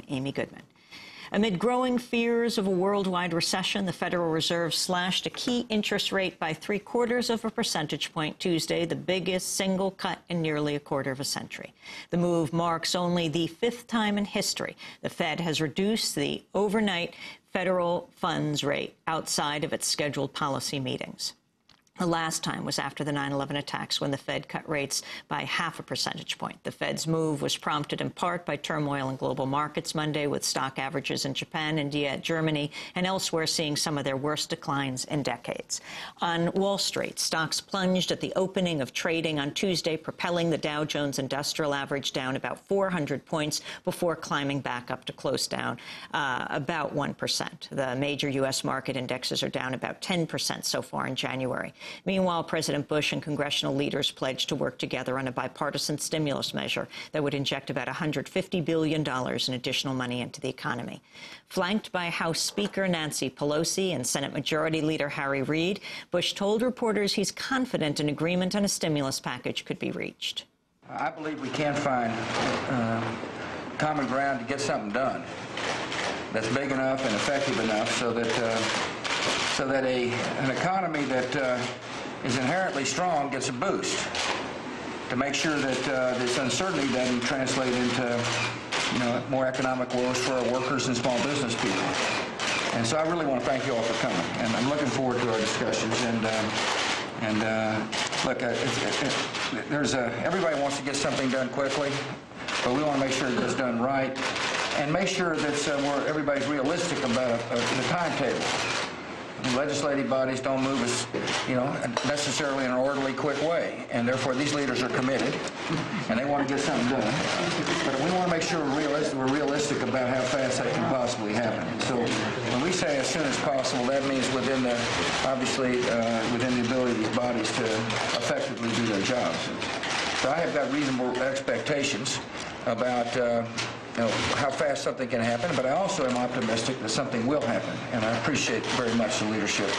Amy Goodman. Amid growing fears of a worldwide recession, the Federal Reserve slashed a key interest rate by 0.75 of a percentage point Tuesday, the biggest single cut in nearly a quarter of a century. The move marks only the 5th time in history the Fed has reduced the overnight federal funds rate outside of its scheduled policy meetings. The last time was after the 9/11 attacks, when the Fed cut rates by 0.5 percentage point. The Fed's move was prompted in part by turmoil in global markets Monday, with stock averages in Japan, India, Germany, and elsewhere seeing some of their worst declines in decades. On Wall Street, stocks plunged at the opening of trading on Tuesday, propelling the Dow Jones Industrial Average down about 400 points before climbing back up to close down about 1%. The major U.S. market indexes are down about 10% so far in January. Meanwhile, President Bush and congressional leaders pledged to work together on a bipartisan stimulus measure that would inject about $150 billion in additional money into the economy. Flanked by House Speaker Nancy Pelosi and Senate Majority Leader Harry Reid, Bush told reporters he's confident an agreement on a stimulus package could be reached. I believe we can find common ground to get something done that's big enough and effective enough so that an economy that is inherently strong gets a boost, to make sure that this uncertainty doesn't translate into more economic woes for our workers and small business people. And so I really want to thank you all for coming, and I'm looking forward to our discussions. Look, everybody wants to get something done quickly, but we want to make sure it gets done right, and make sure that everybody's realistic about the timetable. Legislative bodies don't move necessarily in an orderly, quick way, and therefore these leaders are committed, and they want to get something done. But we want to make sure we're realistic about how fast that can possibly happen. So when we say as soon as possible, that means within the ability of these bodies to effectively do their jobs. So I have got reasonable expectations about how fast something can happen, but I also am optimistic that something will happen, and I appreciate very much the leadership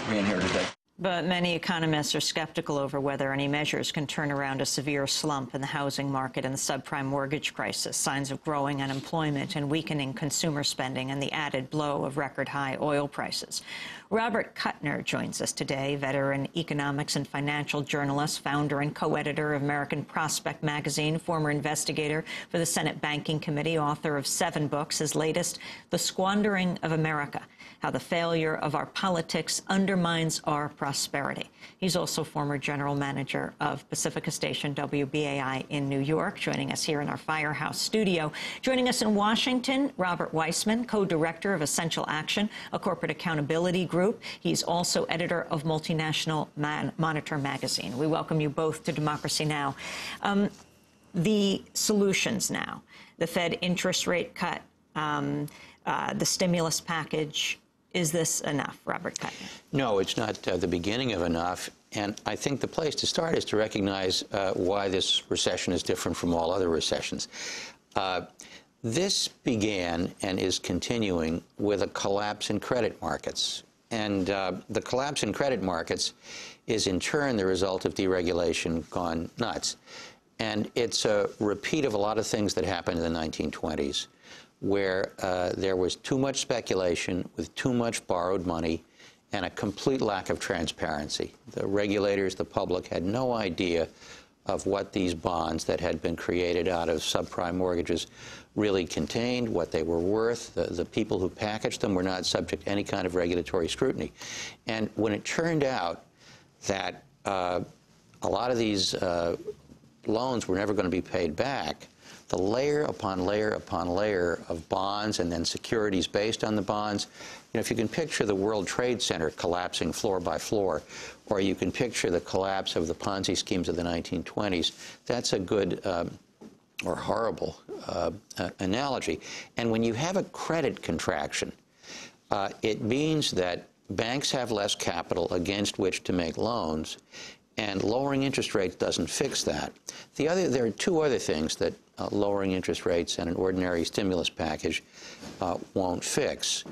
being here today. But many economists are skeptical over whether any measures can turn around a severe slump in the housing market and the subprime mortgage crisis, signs of growing unemployment and weakening consumer spending, and the added blow of record-high oil prices. Robert Kuttner joins us today, veteran economics and financial journalist, founder and co-editor of American Prospect magazine, former investigator for the Senate Banking Committee, author of 7 books. His latest, The Squandering of America: How the Failure of Our Politics Undermines Our Prosperity. He's also former general manager of Pacifica Station WBAI in New York, joining us here in our Firehouse studio. Joining us in Washington, Robert Weissman, co-director of Essential Action, a corporate accountability group. He's also editor of Multinational Monitor magazine. We welcome you both to Democracy Now! The solutions now: the Fed interest rate cut, the stimulus package. Is this enough, Robert Kuttner? No, it's not the beginning of enough. And I think the place to start is to recognize why this recession is different from all other recessions. This began and is continuing with a collapse in credit markets. And the collapse in credit markets is in turn the result of deregulation gone nuts. And it's a repeat of a lot of things that happened in the 1920s, where there was too much speculation with too much borrowed money and a complete lack of transparency. The regulators, the public, had no idea of what these bonds that had been created out of subprime mortgages really contained, what they were worth. The people who packaged them were not subject to any kind of regulatory scrutiny. And when it turned out that a lot of these loans were never going to be paid back, the layer upon layer upon layer of bonds and then securities based on the bonds. If you can picture the World Trade Center collapsing floor by floor, or you can picture the collapse of the Ponzi schemes of the 1920s, that's a good or horrible analogy. And when you have a credit contraction, it means that banks have less capital against which to make loans, and lowering interest rates doesn't fix that. There are 2 other things that lowering interest rates and an ordinary stimulus package won't fix.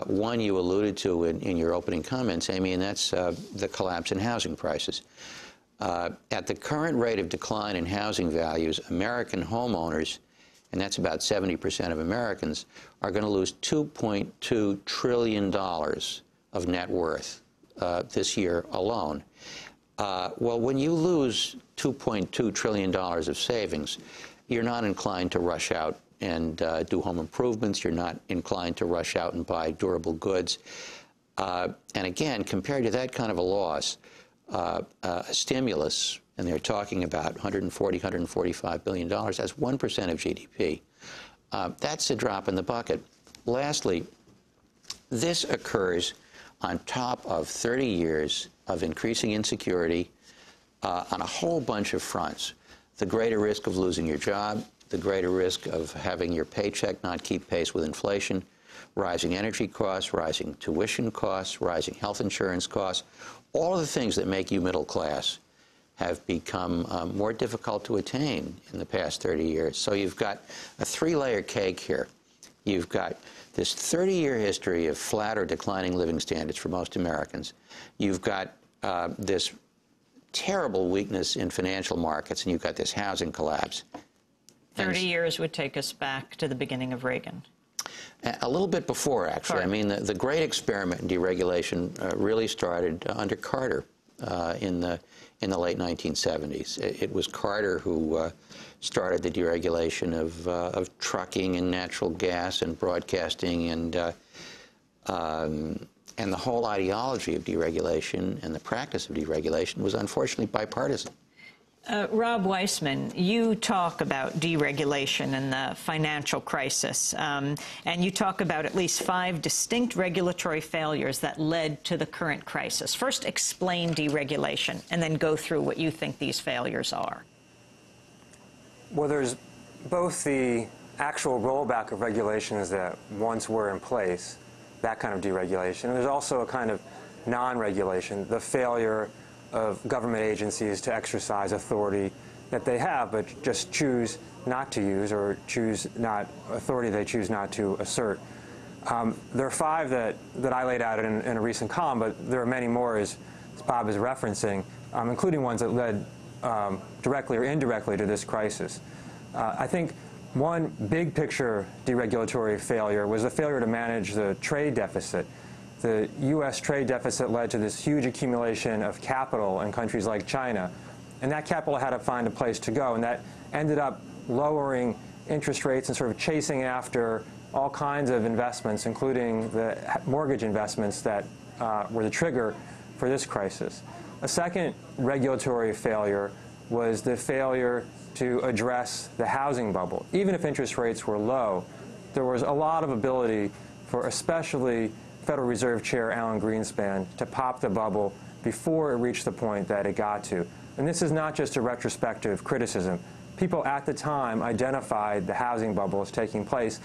One you alluded to in your opening comments, Amy, and that's the collapse in housing prices. At the current rate of decline in housing values, American homeowners and that's about 70% of Americans, are going to lose $2.2 trillion of net worth this year alone. Well, when you lose $2.2 trillion of savings, you're not inclined to rush out and do home improvements. You're not inclined to rush out and buy durable goods. And again, compared to that kind of a loss, a stimulus, and they're talking about $145 billion, that's 1% of GDP. That's a drop in the bucket. Lastly, this occurs on top of 30 years of increasing insecurity on a whole bunch of fronts. The greater risk of losing your job, the greater risk of having your paycheck not keep pace with inflation, rising energy costs, rising tuition costs, rising health insurance costs, all of the things that make you middle class have become more difficult to attain in the past 30 years. So you've got a three-layer cake here. You've got this 30-year history of flat or declining living standards for most Americans. You've got this terrible weakness in financial markets, and you've got this housing collapse. 30 years would take us back to the beginning of Reagan. A little bit before, actually. I mean, the great experiment in deregulation really started under Carter in the late 1970s. It was Carter who started the deregulation of trucking and natural gas and broadcasting, and the whole ideology of deregulation and the practice of deregulation was unfortunately bipartisan. Rob Weissman, you talk about deregulation and the financial crisis, and you talk about at least 5 distinct regulatory failures that led to the current crisis. First, explain deregulation, and then go through what you think these failures are. Well, there's both the actual rollback of regulations that once were in place, that kind of deregulation, and there's also a kind of non-regulation, the failure of government agencies to exercise authority that they have, but just choose not to use, or authority they choose not to assert. There are 5 that I laid out in a recent column, but there are many more, as Bob is referencing, including ones that led directly or indirectly to this crisis. I think one big picture deregulatory failure was the failure to manage the trade deficit. The U.S. trade deficit led to this huge accumulation of capital in countries like China, and that capital had to find a place to go, and that ended up lowering interest rates and sort of chasing after all kinds of investments, including the mortgage investments that were the trigger for this crisis. A second regulatory failure was the failure to address the housing bubble. Even if interest rates were low, there was a lot of ability for especially Federal Reserve Chair Alan Greenspan to pop the bubble before it reached the point that it got to. And this is not just a retrospective criticism. People at the time identified the housing bubble as taking place,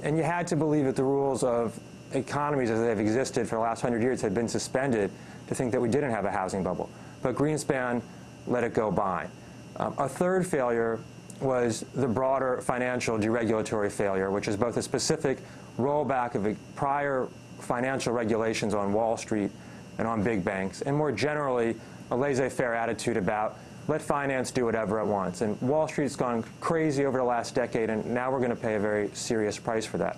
and you had to believe that the rules of economies as they've existed for the last 100 years had been suspended to think that we didn't have a housing bubble. But Greenspan let it go by. A third failure was the broader financial deregulatory failure, which is both a specific rollback of prior financial regulations on Wall Street and on big banks, and more generally, a laissez-faire attitude about let finance do whatever it wants. And Wall Street's gone crazy over the last decade, and now we're going to pay a very serious price for that.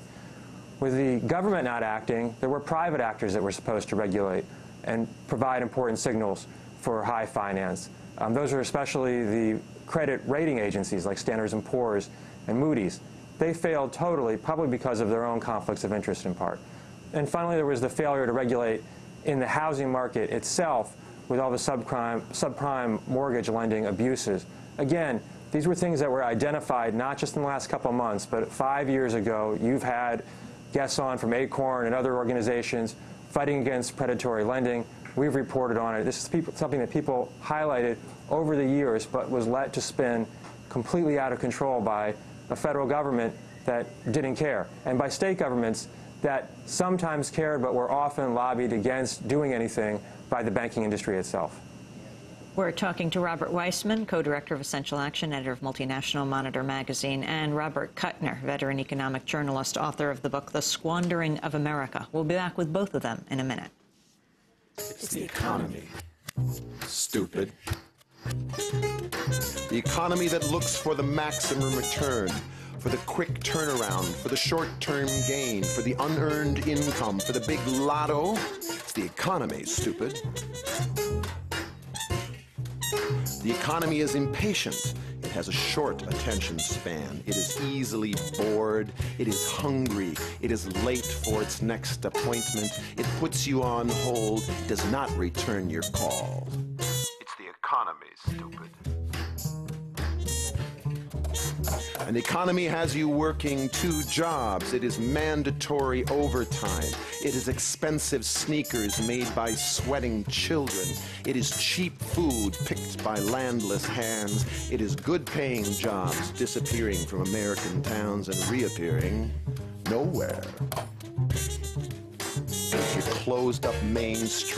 With the government not acting, there were private actors that were supposed to regulate and provide important signals for high finance. Those are especially the credit rating agencies like Standard & Poor's and Moody's. They failed totally, probably because of their own conflicts of interest in part. And finally, there was the failure to regulate in the housing market itself with all the subprime mortgage lending abuses. Again, these were things that were identified not just in the last couple of months, but 5 years ago. You've had guests on from Acorn and other organizations fighting against predatory lending. We've reported on it. This is something that people highlighted over the years, but was let to spin completely out of control by a federal government that didn't care, and by state governments that sometimes cared but were often lobbied against doing anything by the banking industry itself. We're talking to Robert Weissman, co-director of Essential Action, editor of Multinational Monitor magazine, and Robert Kuttner, veteran economic journalist, author of the book The Squandering of America. We'll be back with both of them in a minute. It's the economy. Stupid. The economy that looks for the maximum return for the quick turnaround, for the short-term gain, for the unearned income, for the big lotto. It's the economy, stupid. The economy is impatient. It has a short attention span. It is easily bored. It is hungry. It is late for its next appointment. It puts you on hold. It does not return your call. It's the economy, stupid. And the economy has you working 2 jobs. It is mandatory overtime. It is expensive sneakers made by sweating children. It is cheap food picked by landless hands. It is good-paying jobs disappearing from American towns and reappearing nowhere. It's your closed-up Main Street